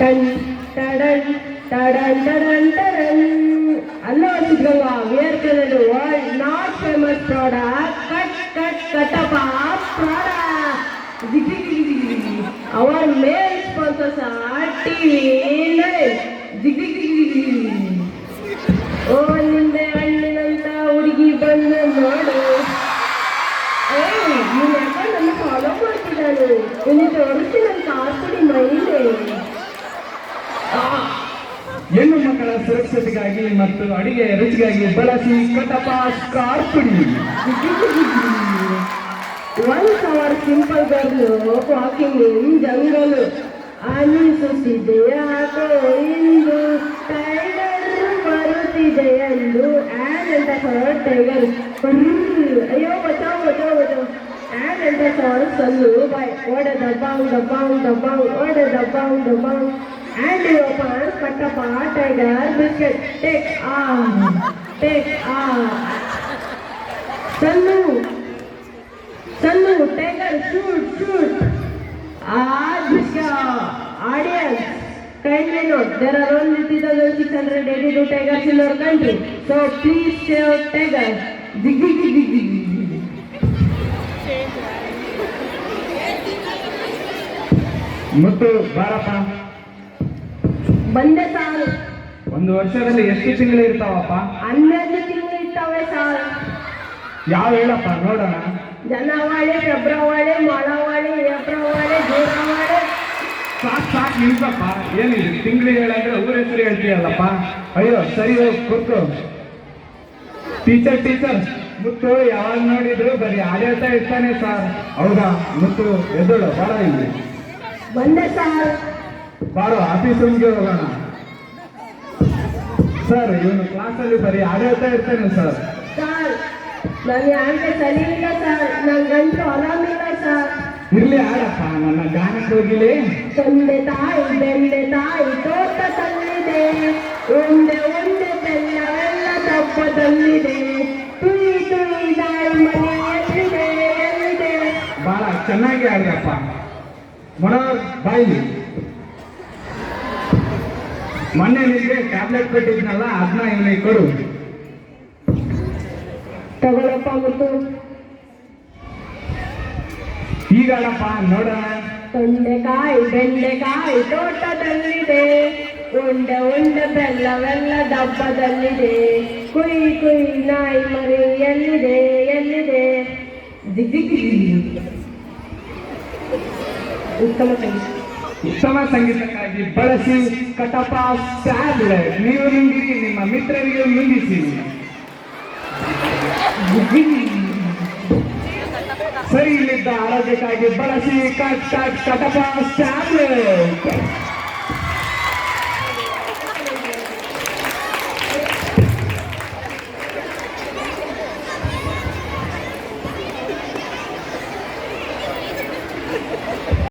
Ton ಟಡನ್ ಟಡನ್ ಟಡನ್ ಟಡನ್. ಅಲ್ಲೋ Siddaganga, where colour world not famous product cut ಕಟಪ product. Our main sponsors are TV nine. ಓ ನಿಂದೆ ಹಣ್ಣಿನಂತ ಹುಡುಗಿ ಬಂದು ನೋಡು. ನೀನ್ ಯಾಕ ನನ್ನ ಫಾಲೋ ಮಾಡ್ತಿದ್ದಾನು? ನಿನ್ನ ತೋರಿಸಿ ನನ್ನ ಕಾರ್ಪುಡಿ ಮೈಂಡೆ. ಹೆಣ್ಣು ಮಕ್ಕಳ ಸುರಕ್ಷತೆಗಾಗಿ ಮತ್ತು ಅಡಿಗೆ ರುಚಿಗಾಗಿ ಬಳಸಿ ಕಟಪ ಕಾರ್ಪುಡಿ. Once our simple girl walking in jungle, ಅನಿಸುತ್ತಿದೆ ಯಾಕೋ ಇಂದು ಟೈಗರ್ ಬರುತ್ತಿದೆ ಎಂದು. ಆ್ಯಂಡ್ ಅಂತ ಹೊರಡ್ ಟೈಗರ್ ಅಯ್ಯೋ ಬಚಾವ್ ಬಚಾವ್ ಬಚಾವ್. ಆ್ಯಂಡ್ ಅಂತ ಹೊರಡ್ ಸಲ್ಲು ಬಾಯ್ ಒಡ ದಬ್ಬಾಂಗ್ ದಬ್ಬಾಂಗ್ ದಬ್ಬಾಂಗ್ ಒಡ ದಬ್ಬಾಂಗ್ ದಬ್ಬಾಂಗ್. And you open Katapa tiger biscuit. Take Sallu tiger shoot. Audience, kindly note, there are only 3,682 tigers in our country. So please save tigers. ಮತ್ತು ಬಾರಪ್ಪ. ಬಂದೆ ಸಾರ್. ಒಂದು ವರ್ಷದಲ್ಲಿ ಎಷ್ಟು ತಿಂಗಳು ಇರ್ತಾವಪ್ಪ? 12 ತಿಂಗಳು ಇರ್ತಾವೆ ಸಾರ್. ಯಾವ ಹೇಳಪ್ಪ ನೋಡೋಣ. ಜನವರಿ, ಫೆಬ್ರವರಿ, ಮಾಳವರಿ, ಏಪ್ರಿಲ್, ಜೂನ್. ಸಾಕು ನಿಲ್ಸಪ್ಪ. ಏನಿದೆ ತಿಂಗಳಿಗೆ ಹೇಳಂದ್ರೆ ಊರ ಹೆಸರು ಹೇಳ್ತೀಯಲ್ಲಪ್ಪ. ಅಯ್ಯೋ ಸರಿ ಹೋಗಿ ಕೂತು. ಟೀಚರ್ ಮುತ್ತು ಯಾವಾಗ ನೋಡಿದ್ರು ಬರೀ ಆಡಳ್ತಾ ಇರ್ತಾನೆ ಸರ್. ಹೌದಾ ಮುತ್ತು, ಎದ್ದಳು ಬಾರ ಇಲ್ಲಿ. ಬಂದೆ ಸರ್. ಬಾರೋ ಆಫೀಸ್ ರೂಮ್ಗೆ ಹೋಗೋಣ. ಸರ್ ಇವನು ಕ್ಲಾಸಲ್ಲಿ ಬರೀ ಆಡಳ್ತಾ ಇರ್ತಾನೆ ಸರ್. ಸರ್ ನಾನು ಯಾಕೆ ಸರಿ ಇಲ್ಲ ಸರ್, ನಂಗಂತೂ ಆರಾಮಿಲ್ಲ ಸರ್. ಇರ್ಲಿ ಆಡಪ್ಪ, ನನ್ನ ಗಾನಕ್ಕೆ ಹೋಗಿಲಿ. ತಂದೆ ತಾಯಿ ಬೆಂದೆ ತಾಯಿ ತೋಟ ತಂದಿದೆ, ಉಂಡೆ ಬೆಲ್ಲವೆಲ್ಲ ತಪ್ಪ ತಂದಿದೆ. ತುಯಿ ನಾಯಿ ಮನೆ ಎಲ್ಲಿದೆ. ಬಹಳ ಚೆನ್ನಾಗಿ ಆಡ್ದಪ್ಪ. ಮನೋಹರ್ ಬಾಯ್ಲಿ, ಮೊನ್ನೆ ನಿಮಗೆ ಟ್ಯಾಬ್ಲೆಟ್ ಕೊಟ್ಟಿದ್ನಲ್ಲ ಅದನ್ನ ಇವನಿಗೆ ಕೊಡು. ತಗೊಳಪ್ಪ ಮತ್ತು ಈಗಾಡಪ್ಪ ನೋಡೋಣ. ತೊಂಡೆಕಾಯಿ ಬೆಂಡೆಕಾಯಿ ತೋಟದಲ್ಲಿದೆ, ಉಂಡೆ ಬೆಲ್ಲವೆಲ್ಲ ಡಬ್ಬದಲ್ಲಿದೆ. ಕುಯಿ ನಾಯಿ ಮರಿ ಎಲ್ಲಿದೆ. ಉತ್ತಮ ಸಂಗೀತಕ್ಕಾಗಿ ಬಳಸಿ ಕಟಪ ಟ್ಯಾಬ್ಲೆಟ್. ನೀವು ನುಂಗಿರಿ, ನಿಮ್ಮ ಮಿತ್ರರಿಗೆ ನುಂಗಿಸಿ. ಸರಿ ಇಲ್ಲಿದ್ದ ಆರೋಗ್ಯಕ್ಕಾಗಿ ಬಳಸಿ ಕಟಪ ಟ್ಯಾಬ್ಲೆಟ್.